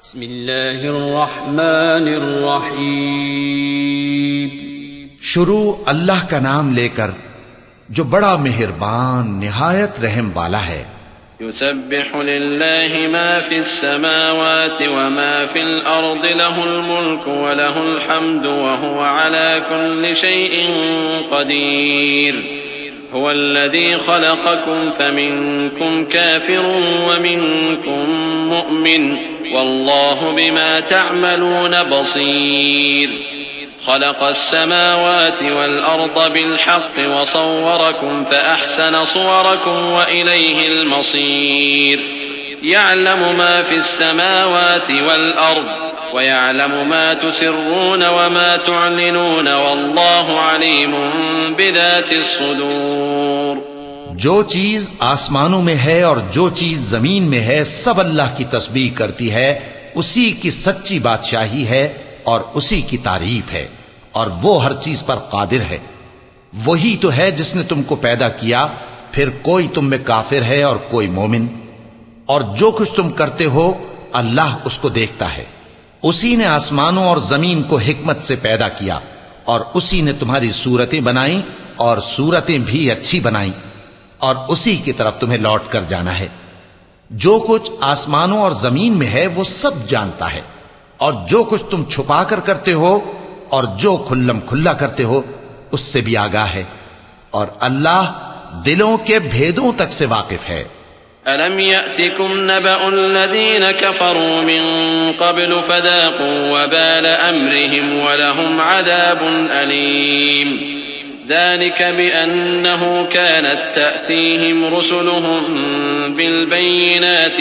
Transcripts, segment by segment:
بسم اللہ الرحمن الرحیم۔ شروع اللہ کا نام لے کر جو بڑا مہربان نہایت رحم والا ہے۔ يسبح لله ما في السماوات وما في الأرض له الملك وله الحمد وهو على كل شيء قدير هو الذي خلقكم فمنكم كافر ومنكم مؤمن والله بما تعملون بصير خلق السماوات والأرض بالحق وصوركم فأحسن صوركم وإليه المصير يعلم ما في السماوات والأرض ويعلم ما تسرون وما تعلنون والله عليم بذات الصدور۔ جو چیز آسمانوں میں ہے اور جو چیز زمین میں ہے سب اللہ کی تسبیح کرتی ہے، اسی کی سچی بادشاہی ہے اور اسی کی تعریف ہے، اور وہ ہر چیز پر قادر ہے۔ وہی تو ہے جس نے تم کو پیدا کیا، پھر کوئی تم میں کافر ہے اور کوئی مومن، اور جو کچھ تم کرتے ہو اللہ اس کو دیکھتا ہے۔ اسی نے آسمانوں اور زمین کو حکمت سے پیدا کیا، اور اسی نے تمہاری صورتیں بنائیں اور صورتیں بھی اچھی بنائیں، اور اسی کی طرف تمہیں لوٹ کر جانا ہے۔ جو کچھ آسمانوں اور زمین میں ہے وہ سب جانتا ہے، اور جو کچھ تم چھپا کر کرتے ہو اور جو کھلم کھلا کرتے ہو اس سے بھی آگاہ ہے، اور اللہ دلوں کے بھیدوں تک سے واقف ہے۔ أَلَمْ يَأْتِكُمْ نَبَأُ الَّذِينَ كَفَرُوا مِن قَبْلُ فَذَاقُوا وَبَالَ أَمْرِهِمْ وَلَهُمْ عَذَابٌ أَلِيمٌ ذلك بأنه كانت تأتيهم رسلهم بالبينات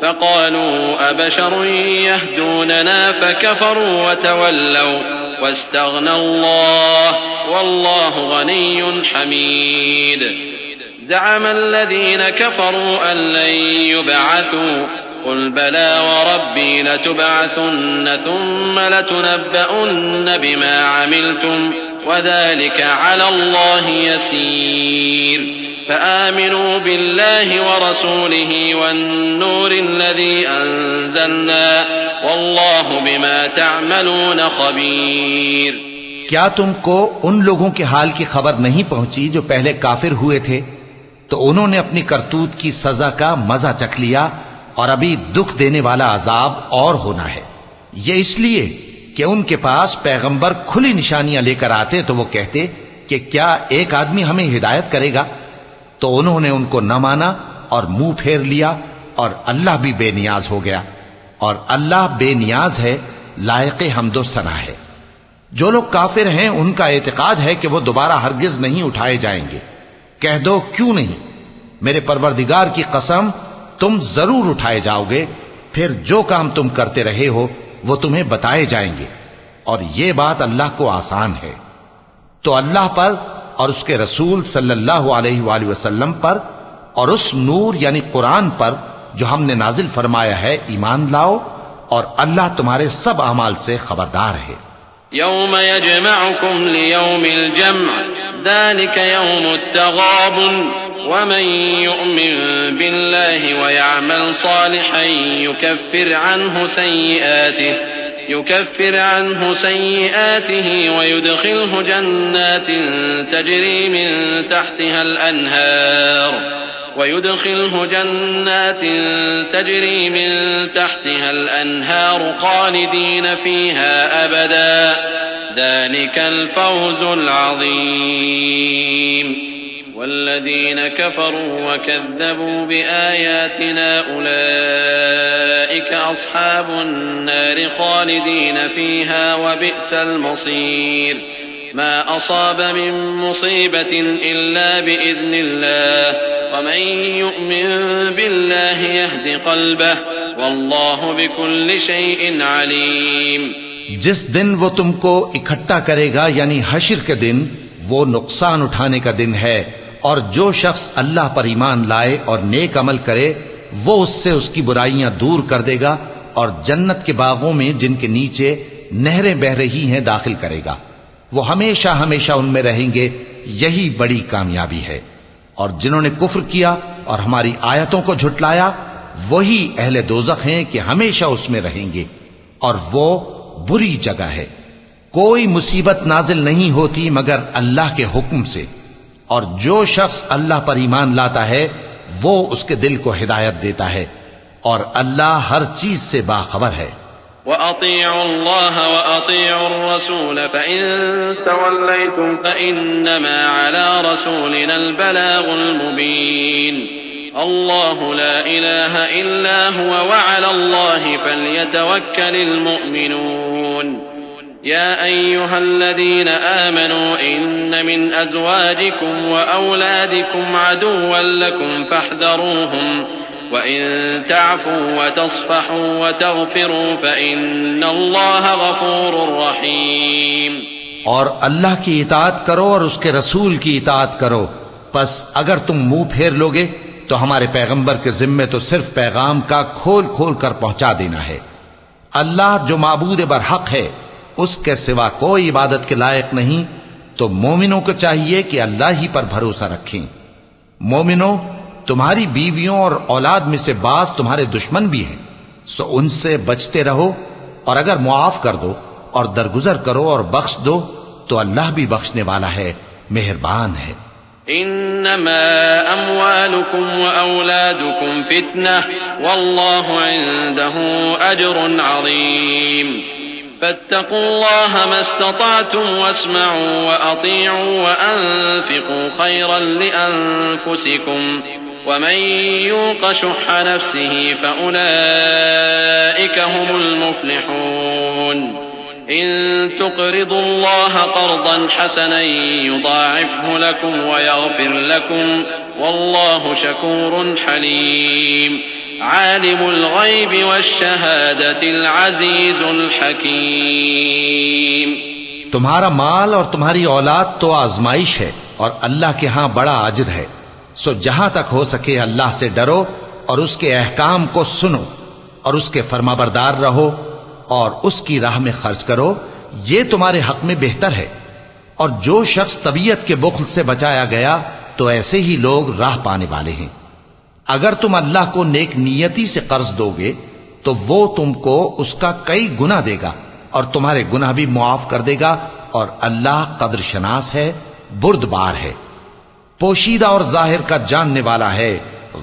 فقالوا أبشر يهدوننا فكفروا وتولوا واستغنى الله والله غني حميد زعم الذين كفروا أن لن يبعثوا قل بلى وربي لتبعثن ثم لتنبؤن بما عملتم وذلك على الله يسير فآمنوا بالله ورسوله والنور الذي أنزلنا والله بما تعملون خبير۔ کیا تم کو ان لوگوں کے حال کی خبر نہیں پہنچی جو پہلے کافر ہوئے تھے؟ تو انہوں نے اپنی کرتوت کی سزا کا مزہ چکھ لیا، اور ابھی دکھ دینے والا عذاب اور ہونا ہے۔ یہ اس لیے کہ ان کے پاس پیغمبر کھلی نشانیاں لے کر آتے تو وہ کہتے کہ کیا ایک آدمی ہمیں ہدایت کرے گا؟ تو انہوں نے ان کو نہ مانا اور منہ پھیر لیا، اور اللہ بھی بے نیاز ہو گیا، اور اللہ بے نیاز ہے، لائق حمد و ثنا ہے۔ جو لوگ کافر ہیں ان کا اعتقاد ہے کہ وہ دوبارہ ہرگز نہیں اٹھائے جائیں گے۔ کہہ دو کیوں نہیں؟ میرے پروردگار کی قسم تم ضرور اٹھائے جاؤ گے، پھر جو کام تم کرتے رہے ہو وہ تمہیں بتائے جائیں گے، اور یہ بات اللہ کو آسان ہے۔ تو اللہ پر اور اس کے رسول صلی اللہ علیہ وآلہ وسلم پر اور اس نور یعنی قرآن پر جو ہم نے نازل فرمایا ہے ایمان لاؤ، اور اللہ تمہارے سب اعمال سے خبردار ہے۔ يوم يجمعكم ليوم الجمع ذلك يوم التغابن ومن يؤمن بالله ويعمل صالحا يكفر عنه سيئاته ويدخله جنات تجري من تحتها الأنهار خالدين فيها أبدا ذلك الفوز العظيم والذين كفروا وكذبوا بآياتنا أولئك أصحاب النار خالدين فيها وبئس المصير ما أصاب من مصيبة إلا بإذن الله ومن يؤمن بالله يهد قلبه والله بكل شيء عليم۔ جس دن وہ تم کو اکٹھا کرے گا یعنی حشر کے دن، وہ نقصان اٹھانے کا دن ہے، اور جو شخص اللہ پر ایمان لائے اور نیک عمل کرے وہ اس سے اس کی برائیاں دور کر دے گا، اور جنت کے باغوں میں جن کے نیچے نہریں بہ رہی ہیں داخل کرے گا۔ وہ ہمیشہ ہمیشہ ان میں رہیں گے، یہی بڑی کامیابی ہے۔ اور جنہوں نے کفر کیا اور ہماری آیتوں کو جھٹلایا وہی اہل دوزخ ہیں کہ ہمیشہ اس میں رہیں گے، اور وہ بری جگہ ہے۔ کوئی مصیبت نازل نہیں ہوتی مگر اللہ کے حکم سے، اور جو شخص اللہ پر ایمان لاتا ہے وہ اس کے دل کو ہدایت دیتا ہے، اور اللہ ہر چیز سے باخبر ہے۔ وَأَطِيعُوا اللَّهَ وَأَطِيعُوا الرَّسُولَ فَإِن تَوَلَّيْتُمْ فَإِنَّمَا عَلَى رَسُولِنَا الْبَلَاغُ الْمُبِينُ اللَّهُ لَا إِلَٰهَ إِلَّا هُوَ وَعَلَى اللَّهِ فَلْيَتَوَكَّلِ الْمُؤْمِنُونَ يَا أَيُّهَا الَّذِينَ آمَنُوا إِنَّ مِنْ أَزْوَاجِكُمْ وَأَوْلَادِكُمْ عَدُوًّا لَكُمْ فَاحْذَرُوهُمْ وَإِن تَعْفُوا وَتَصْفَحُوا وَتَغْفِرُوا فَإِنَّ اللَّهَ غَفُورٌ رَّحِيمٌ۔ اور اللہ کی اطاعت کرو اور اس کے رسول کی اطاعت کرو، پس اگر تم منہ پھیر لوگے تو ہمارے پیغمبر کے ذمے تو صرف پیغام کا کھول کھول کر پہنچا دینا ہے۔ اللہ جو معبود برحق ہے اس کے سوا کوئی عبادت کے لائق نہیں، تو مومنوں کو چاہیے کہ اللہ ہی پر بھروسہ رکھیں۔ مومنوں، تمہاری بیویوں اور اولاد میں سے بعض تمہارے دشمن بھی ہیں، سو ان سے بچتے رہو، اور اگر معاف کر دو اور درگزر کرو اور بخش دو تو اللہ بھی بخشنے والا ہے، مہربان ہے۔ انما اموالكم واولادكم فتنة والله عنده اجر عظيم فاتقوا الله ما استطعتم واسمعوا واطيعوا وانفقوا خيرا لانفسكم ومن يوق شح نفسه فاولئك هم المفلحون إن تقرضوا الله قرضا حسنا يضاعفه لكم ويغفر لكم والله شكور حليم عالم الغيب والشهادة العزيز الحكيم۔ تمہارا مال اور تمہاری اولاد تو آزمائش ہے، اور اللہ کے ہاں بڑا اجر ہے، سو جہاں تک ہو سکے اللہ سے ڈرو اور اس کے احکام کو سنو اور اس کے فرمانبردار رہو اور اس کی راہ میں خرچ کرو، یہ تمہارے حق میں بہتر ہے۔ اور جو شخص طبیعت کے بخل سے بچایا گیا تو ایسے ہی لوگ راہ پانے والے ہیں۔ اگر تم اللہ کو نیک نیتی سے قرض دو گے تو وہ تم کو اس کا کئی گنا دے گا اور تمہارے گناہ بھی معاف کر دے گا، اور اللہ قدر شناس ہے، بردبار ہے، پوشیدہ اور ظاہر کا جاننے والا ہے،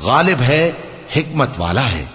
غالب ہے، حکمت والا ہے۔